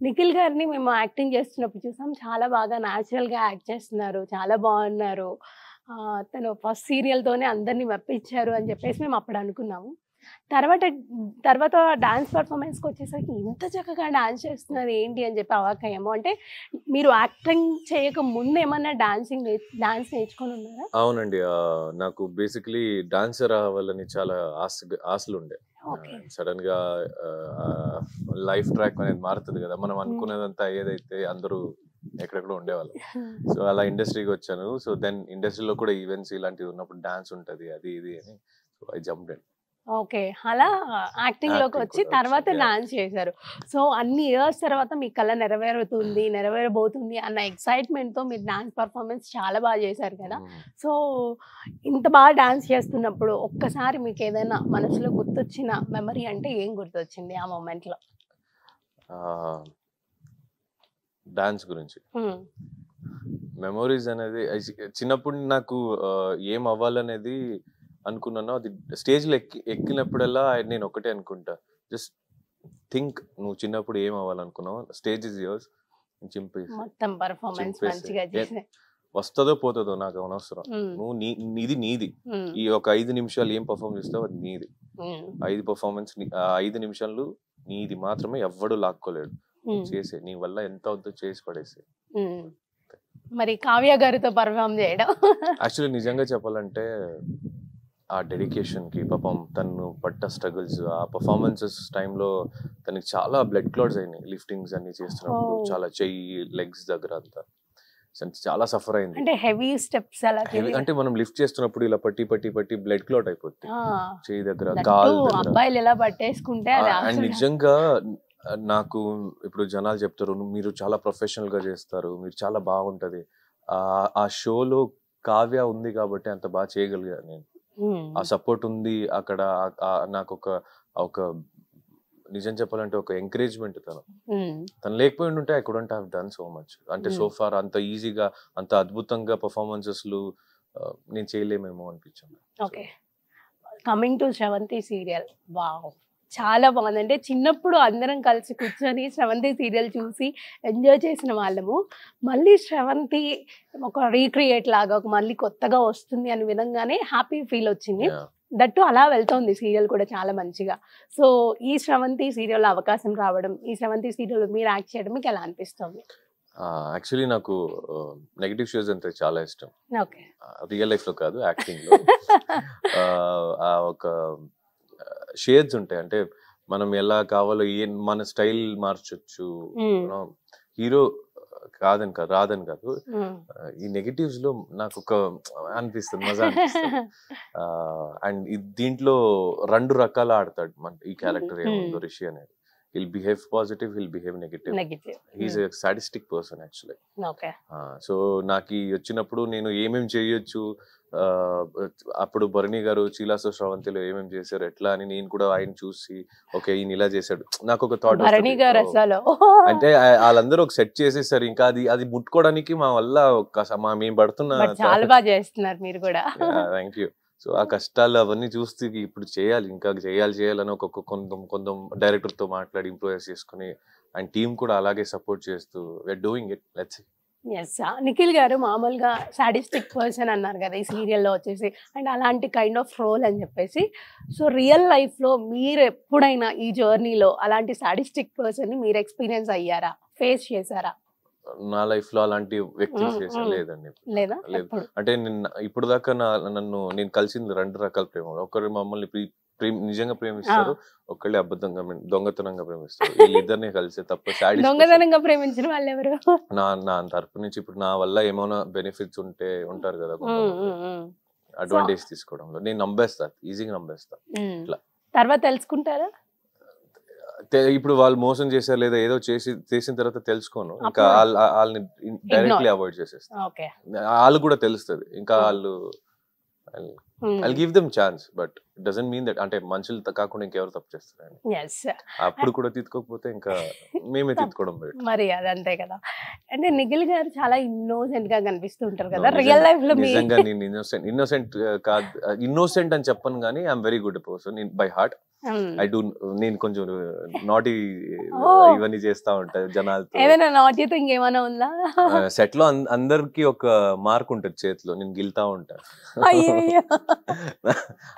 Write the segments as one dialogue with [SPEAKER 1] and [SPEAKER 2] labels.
[SPEAKER 1] నిఖిల్ గారిని మేము యాక్టింగ్ చేస్తున్నప్పుడు చూసాం. చాలా బాగా న్యాచురల్‌గా యాక్ట్ చేస్తున్నారు. చాలా బాగున్నారు. తను ఫస్ట్ సీరియల్‌తోనే అందరిని మెప్పించారు అని చెప్పేసి మేము అప్పుడు అనుకున్నాము. తర్వాత తర్వాత డాన్స్ పెర్ఫార్మన్స్‌కొచ్చేసరికి ఇంత చక్కగా డాన్స్ చేస్తున్నారు ఏంటి అని చెప్పి అవాక్కయ్యాము. అంటే మీరు యాక్టింగ్ చేయక ముందు ఏమన్నా డాన్స్ నేర్చుకొని ఉన్నారా?
[SPEAKER 2] అవునండి. నాకు బేసికలీ డాన్సర్ అవ్వాలని చాలా ఆశలుండే.
[SPEAKER 1] ఓకే.
[SPEAKER 2] సడన్‌గా లైఫ్ ట్రాక్ అనేది మారుతది కదా! మనం అనుకున్నదంతా ఏదైతే అందరూ ఎక్కడెక్కడో ఉండేవాళ్ళం. సో, అలా ఇండస్ట్రీకి వచ్చాను. సో, దెన్ ఇండస్ట్రీలో కూడా ఈవెంట్స్ ఇలాంటివి ఉన్నప్పుడు డాన్స్ ఉంటది. అది ఇది అని so, I jumped in.
[SPEAKER 1] Okay. అలా యాక్టింగ్‌లోకి వచ్చి తర్వాత డాన్స్ చేశారు. సో, అన్ని ఇయర్స్ తర్వాత మీ కల నెరవేరబోతుంది అన్న ఎక్సైట్‌మెంట్‌తో మీరు డాన్స్ పెర్ఫార్మన్స్ చాలా బాగా చేశారు కదా! సో, ఇంత బాగా డాన్స్ చేస్తున్నప్పుడు ఒక్కసారి మీకు ఏదైనా మనసులో గుర్తొచ్చిన మెమరీ అంటే ఏం గుర్తొచ్చింది ఆ మొమెంట్‌లో?
[SPEAKER 2] డాన్స్ గురించి. మెమోరీస్ అనేది చిన్నప్పుడు నాకు ఏం అవ్వాలనేది అనుకున్నాను. అది స్టేజ్‌లో ఎక్కినప్పుడల్లా నేను ఒకటే అనుకుంటా. జస్ట్ థింక్ నువ్వు చిన్నప్పుడు ఏం అవ్వాలనుకున్నావు? Stage is yours.
[SPEAKER 1] మొత్తం పెర్ఫార్మన్స్ మంచిగా చేశారు.
[SPEAKER 2] వస్తదో పోతదో నాకు అనవసరం. నువ్వు నీది నీది. ఈ ఒక 5 నిమిషాలు ఏం పర్ఫార్మ్ చేస్తావో అది నీది. 5 నిమిషాలు నీది మాత్రమే ఎవ్వడు లాక్కోలేడు. చేసే నీ వల్ల ఎంత అవుతుందో చేసి పడేసే.
[SPEAKER 1] మరి కావ్య గారితో పర్ఫార్మ్ చేయడం
[SPEAKER 2] యాక్చువల్లీ నిజంగా చెప్పాలంటే ఆ డెడికేషన్ కి పాపం తను పడ్డ స్ట్రగుల్స్ ఆ పర్ఫార్మెన్సెస్ టైంలో తనకి చాలా బ్లడ్ క్లాట్స్ అయినాయి. లిఫ్టింగ్స్ అన్ని చేస్తున్నప్పుడు చాలా చెయ్యి లెగ్స్ దగ్గర అంతా చాలా సఫర్ అయింది.
[SPEAKER 1] అంటే హెవీ స్టెప్స్ అలా
[SPEAKER 2] అంటే మనం లిఫ్ట్ చేస్తున్నప్పుడు ఇలా పట్టి బ్లడ్ క్లాట్ అయిపోతుంది చెయ్యి దగ్గర కాల్
[SPEAKER 1] అబ్బాయిలు ఎలా పట్టేసుకుంటే
[SPEAKER 2] అండ్ నిజంగా నాకు ఇప్పుడు జనాలు చెప్తారు మీరు చాలా ప్రొఫెషనల్ గా చేస్తారు, మీరు చాలా బాగుంటది. ఆ షోలో కావ్య ఉంది కాబట్టి అంత బాగా చేయగలిగాను నేను. ఆ సపోర్ట్ ఉంది అక్కడ. నాకు ఒక నిజం చెప్పాలంటే ఒక ఎంకరేజ్మెంట్ తను లేకపోయి ఉంటే I couldn't have done so much. అంటే సో ఫార్ అంత ఈజీగా అంత అద్భుతంగా పర్ఫార్మెన్సెస్ నేను చేయలేమేమో అనిపించింది.
[SPEAKER 1] Okay, coming to Sravanthi serial, wow చాలా బాగుంది. అంటే చిన్నప్పుడు అందరం కలిసి కూర్చొని శ్రవంతి సీరియల్ చూసి ఎంజాయ్ చేసిన వాళ్ళము. మళ్ళీ శ్రవంతి ఒక రీక్రియేట్ లాగా మళ్ళీ కొత్తగా వస్తుంది అని విధంగానే హ్యాపీ ఫీల్ వచ్చింది. దట్టు అలా వెళ్తోంది సీరియల్ కూడా చాలా మంచిగా. సో ఈ శ్రవంతి సీరియల్ అవకాశం రావడం, ఈ శ్రవంతి సీరియల్ మీరు యాక్ట్ చేయడం మీకు ఎలా అనిపిస్తుంది?
[SPEAKER 2] యాక్చువల్లీ నాకు నెగటివ్ షోస్ అంటే చాలా ఇష్టం.
[SPEAKER 1] ఓకే,
[SPEAKER 2] రియల్ లైఫ్ లో కాదు, యాక్టింగ్ లో. ఒక షేడ్స్ ఉంటాయి. అంటే మనం ఎలా కావాలో మన స్టైల్ మార్చొచ్చు. హీరో రాదని కాదు. ఈ నెగటివ్స్ లో నాకు ఒక అనిపిస్తుంది, మజా అనిపిస్తుంది. అండ్ దీంట్లో 2 రకాల ఆడతాడు ఈ క్యారెక్టర్ ఏముందో రిషి అనేది. He'll behave positive, he'll behave negative. He's a sadistic person actually.
[SPEAKER 1] Okay.
[SPEAKER 2] So నాకు వచ్చినప్పుడు నేను ఏమేం చేయొచ్చు, అప్పుడు భరణి గారు చీలాసో శ్రవంతిలో ఏమేం చేశారు ఎట్లా అని నేను కూడా ఆయన చూసి ఓకే ఈయన ఇలా చేశాడు నాకు ఒక థాట్. అంటే వాళ్ళందరూ ఒక సెట్ చేసేసారు, ఇంకా అది ముట్టుకోవడానికి మా వల్ల మేము పడుతున్న
[SPEAKER 1] చాలా బాగా చేస్తున్నారు మీరు కూడా.
[SPEAKER 2] Thank you. సో ఆ కష్టాలు అవన్నీ చూస్తే ఇప్పుడు చేయాలి, ఇంకా చేయాలని కొంత డైరెక్టర్ తో మాట్లాడి ఇంప్రూవైజ్ చేసుకుని అండ్ టీమ్ కూడా అలాగే సపోర్ట్ చేస్తూ we're doing it. Let's see.
[SPEAKER 1] Yes, Nikhil గారు మామూలుగా సాడిస్టిక్ పర్సన్ అన్నారు కదా ఈ సీరియల్లో వచ్చేసి, అండ్ అలాంటి కైండ్ ఆఫ్ రోల్ అని చెప్పేసి. సో రియల్ లైఫ్లో మీరు ఎప్పుడైనా ఈ జర్నీలో అలాంటి సాడిస్టిక్ పర్సన్ని మీరు ఎక్స్పీరియన్స్ అయ్యారా, ఫేస్ చేశారా?
[SPEAKER 2] నా లైఫ్ లో అలాంటి వ్యక్తులు లేదండి.
[SPEAKER 1] లేదా?
[SPEAKER 2] అంటే ఇప్పుడు దాకా నేను కలిసింది 2 రకాల ప్రేమ. ఒకరు మమ్మల్ని నిజంగా ప్రేమిస్తారు, ఒకళ్ళు అబద్ధంగా దొంగతనంగా ప్రేమిస్తారు. వీళ్ళిద్దరిని కలిసే తప్ప
[SPEAKER 1] దొంగతనంగా ప్రేమించిన వాళ్ళు ఎవరు?
[SPEAKER 2] నా తరపు నుంచి ఇప్పుడు నా వల్ల ఏమైనా బెనిఫిట్స్ ఉంటారు కదా, అడ్వాంటేజ్ తీసుకోవడంలో నేను ఈజీగా నమ్మేస్తా.
[SPEAKER 1] తర్వాత తెలుసుకుంటారా?
[SPEAKER 2] ఇప్పుడు వాళ్ళు మోసం చేశారు లేదా ఏదో చేసిన తర్వాత తెలుసుకోను, ఇంకా వాళ్ళని డైరెక్ట్లీ అవాయిడ్ చేసేస్తా. వాళ్ళు కూడా తెలుస్తుంది, ఇంకా వాళ్ళు I'll give them chance, but it doesn't mean that అంటే మనుషులు కాకుండా ఇంకెవరు తప్పు చేస్తారు. అప్పుడు కూడా తీసుకోకపోతే ఇంకా మేమే తీసుకోవడం
[SPEAKER 1] మరి అదంతే కదా. అంటే నిఖిల్ గారు చాలా ఇన్నోసెంట్ గా కనిపిస్తూ ఉంటారు కదా రియల్ లైఫ్ లో.
[SPEAKER 2] నిజంగా నేను ఇన్నోసెంట్ కాదు, ఇన్నోసెంట్ అని చెప్పను కానీ I'm very good person by heart. I do, నేను కొంచెం నాటి ఇవన్నీ చేస్తా ఉంటా జనాలతో.
[SPEAKER 1] ఏదైనా నాట్యత ఇంకేమైనా ఉందా?
[SPEAKER 2] సెట్ లో అందరికి ఒక మార్క్ ఉంటుంది చేతిలో, నేను గిల్తా ఉంటా.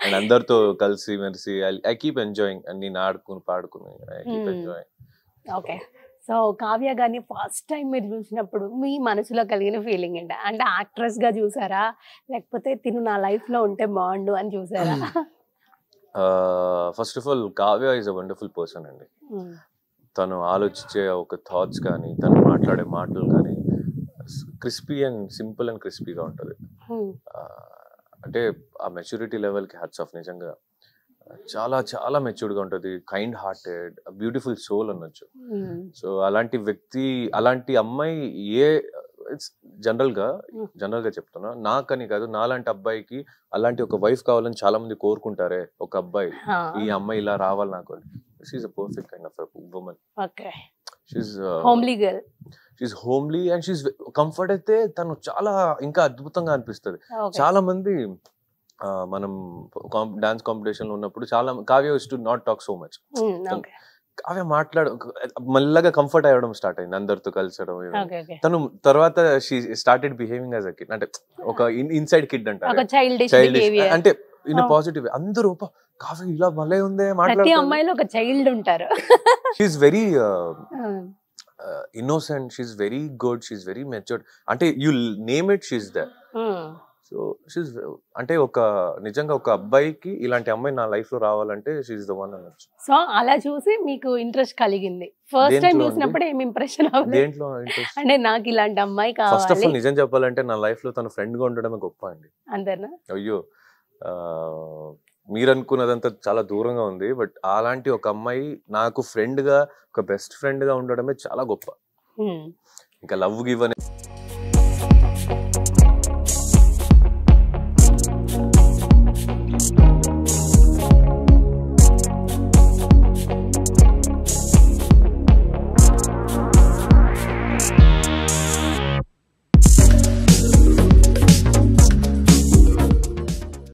[SPEAKER 2] అండ్ అందరితో కలిసి మెలిసి ఐ కీప్ ఎంజాయింగ్, నేను ఆడుకుని పాడుకుని I keep enjoying.
[SPEAKER 1] Okay. So Kavya గారిని ఫస్ట్ టైం మీరు చూసినప్పుడు మీ మనసులో కలిగిన ఫీలింగ్ ఏంటి? అంటే యాక్ట్రెస్ గా చూసారా, లేకపోతే తిను నా లైఫ్ లో ఉంటే బాగుండు అని చూసారా?
[SPEAKER 2] First of all Kavya is a wonderful person అండి. తను ఆలోచించే ఒక థాట్స్ కానీ, తను మాట్లాడే మాటలు కానీ క్రిస్పీ అండ్ సింపుల్ అండ్ క్రిస్పీగా ఉంటుంది. అంటే ఆ మెచ్యూరిటీ లెవెల్కి హ్యాట్స్ ఆఫ్. నిజంగా చాలా చాలా మెచ్యూర్డ్గా ఉంటుంది, కైండ్ హార్టెడ్, బ్యూటిఫుల్ సోల్ అనొచ్చు. సో అలాంటి వ్యక్తి, అలాంటి అమ్మాయి జనరల్గా చెప్తున్నా, నాకని కాదు, నాలాంటి అబ్బాయికి అలాంటి ఒక వైఫ్ కావాలని చాలా మంది కోరుకుంటారే. ఒక అబ్బాయి, ఈ అమ్మాయి ఇలా రావాలి నాకు. She's a perfect kind of woman. She's homely and she's comfort. అయితే తను చాలా ఇంకా అద్భుతంగా అనిపిస్తుంది. చాలా మంది మనం డాన్స్ కాంపిటీషన్ లో ఉన్నప్పుడు చాలా Kavya used to not talk so much. Kavya మెల్లగా కంఫర్ట్ అవ్వడం స్టార్ట్ అయింది, అందరితో కలిసడం. తను తర్వాత she started behaving as a kid, అంటే ఒక ఇన్సైడ్ కిడ్ అంటారు, చైల్డిష్ అంటే ఇన్ ఎ పాజిటివ్. అందరూ కావ్య ఇలా భలే ఉందే
[SPEAKER 1] మాట్లాడుతూ, ఒక చైల్డ్ ఉంటారు.
[SPEAKER 2] She's very innocent, she's very good, she's very matured. అంటే you name it, she's there. So she's అంటే ఒక నిజంగా ఒక అబ్బాయికి ఇలాంటి అమ్మాయి నా లైఫ్ లో రావాలంటే she's the one అనొచ్చు.
[SPEAKER 1] సో అలా చూసి మీకు ఇంట్రెస్ట్ కలిగింది. ఫస్ట్ టైం చూసినప్పుడు ఏం ఇంప్రెషన్ అవ్వలేదు?
[SPEAKER 2] దేంట్లో ఇంట్రెస్ట్
[SPEAKER 1] అంటే నాకు ఇలాంటి అమ్మాయి కావాలి.
[SPEAKER 2] ఫస్ట్ ఆఫ్ ఆల్ నిజం చెప్పాలంటే నా లైఫ్ లో తన ఫ్రెండ్ గా ఉండడమే గొప్ప అండి.
[SPEAKER 1] అంతేనా?
[SPEAKER 2] అయ్యో, మీరు అనుకున్నదంతా చాలా దూరంగా ఉంది. బట్ అలాంటి ఒక అమ్మాయి నాకు ఫ్రెండ్ గా, ఒక బెస్ట్ ఫ్రెండ్ గా ఉండడమే చాలా గొప్ప. ఇంకా లవ్ గివ్ అనే